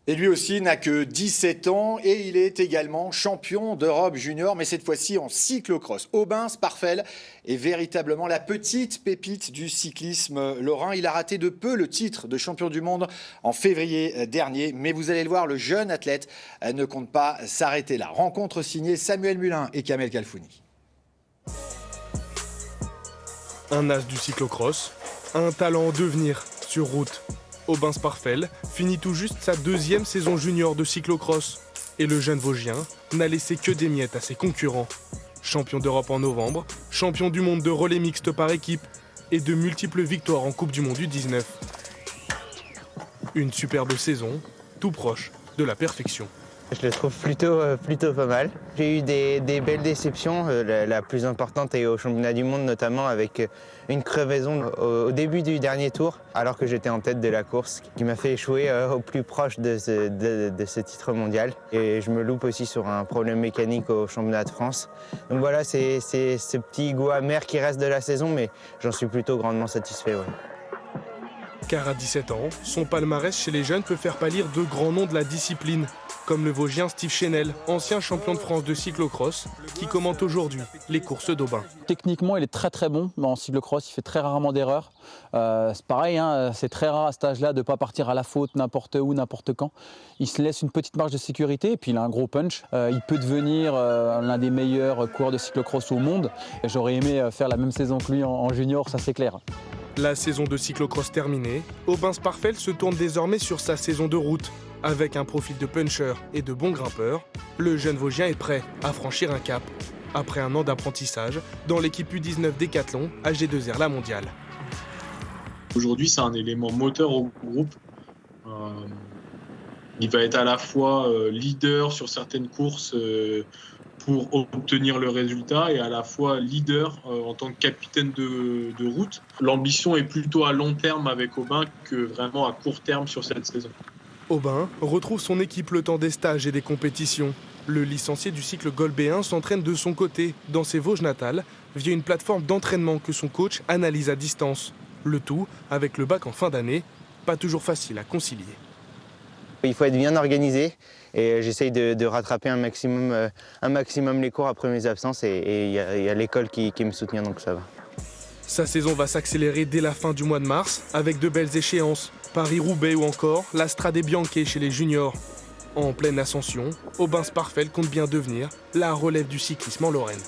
Et lui aussi n'a que 17 ans et il est également champion d'Europe junior, mais cette fois-ci en cyclocross. Aubin Sparfel est véritablement la petite pépite du cyclisme lorrain. Il a raté de peu le titre de champion du monde en février dernier, mais vous allez le voir, le jeune athlète ne compte pas s'arrêter là. Rencontre signée Samuel Mulin et Kamel Kalfouni. Un as du cyclocross, un talent en devenir sur route. Aubin Sparfel finit tout juste sa deuxième saison junior de cyclocross. Et le jeune Vosgien n'a laissé que des miettes à ses concurrents. Champion d'Europe en novembre, champion du monde de relais mixte par équipe et de multiples victoires en Coupe du Monde U19. Une superbe saison, tout proche de la perfection. Je le trouve plutôt pas mal. J'ai eu des belles déceptions, la plus importante est au championnat du monde notamment avec une crevaison au début du dernier tour alors que j'étais en tête de la course qui m'a fait échouer au plus proche de ce titre mondial. Et je me loupe aussi sur un problème mécanique au championnat de France. Donc voilà, c'est ce petit goût amer qui reste de la saison, mais j'en suis plutôt grandement satisfait. Ouais. Car à 17 ans, son palmarès chez les jeunes peut faire pâlir de grands noms de la discipline, comme le Vosgien Steve Chenel, ancien champion de France de cyclocross, qui commente aujourd'hui les courses d'Aubin. Techniquement, il est très bon en cyclocross, il fait très rarement d'erreurs. C'est pareil, hein, c'est très rare à cet âge-là de ne pas partir à la faute n'importe où, n'importe quand. Il se laisse une petite marge de sécurité et puis il a un gros punch. Il peut devenir l'un des meilleurs coureurs de cyclocross au monde. J'aurais aimé faire la même saison que lui en junior, ça c'est clair. La saison de cyclocross terminée, Aubin Sparfel se tourne désormais sur sa saison de route. Avec un profil de puncher et de bon grimpeur, le jeune Vosgien est prêt à franchir un cap. Après un an d'apprentissage dans l'équipe U19 Décathlon AG2R La Mondiale. Aujourd'hui, c'est un élément moteur au groupe. Il va être à la fois leader sur certaines courses pour obtenir le résultat et à la fois leader en tant que capitaine de route. L'ambition est plutôt à long terme avec Aubin que vraiment à court terme sur cette saison. Aubin retrouve son équipe le temps des stages et des compétitions. Le licencié du cycle golbéen s'entraîne de son côté, dans ses Vosges natales, via une plateforme d'entraînement que son coach analyse à distance. Le tout avec le bac en fin d'année, pas toujours facile à concilier. Il faut être bien organisé et j'essaye de rattraper un maximum les cours après mes absences et il y a l'école qui me soutient, donc ça va. Sa saison va s'accélérer dès la fin du mois de mars avec de belles échéances. Paris-Roubaix ou encore la Strade Bianche chez les juniors. En pleine ascension, Aubin Sparfel compte bien devenir la relève du cyclisme en Lorraine.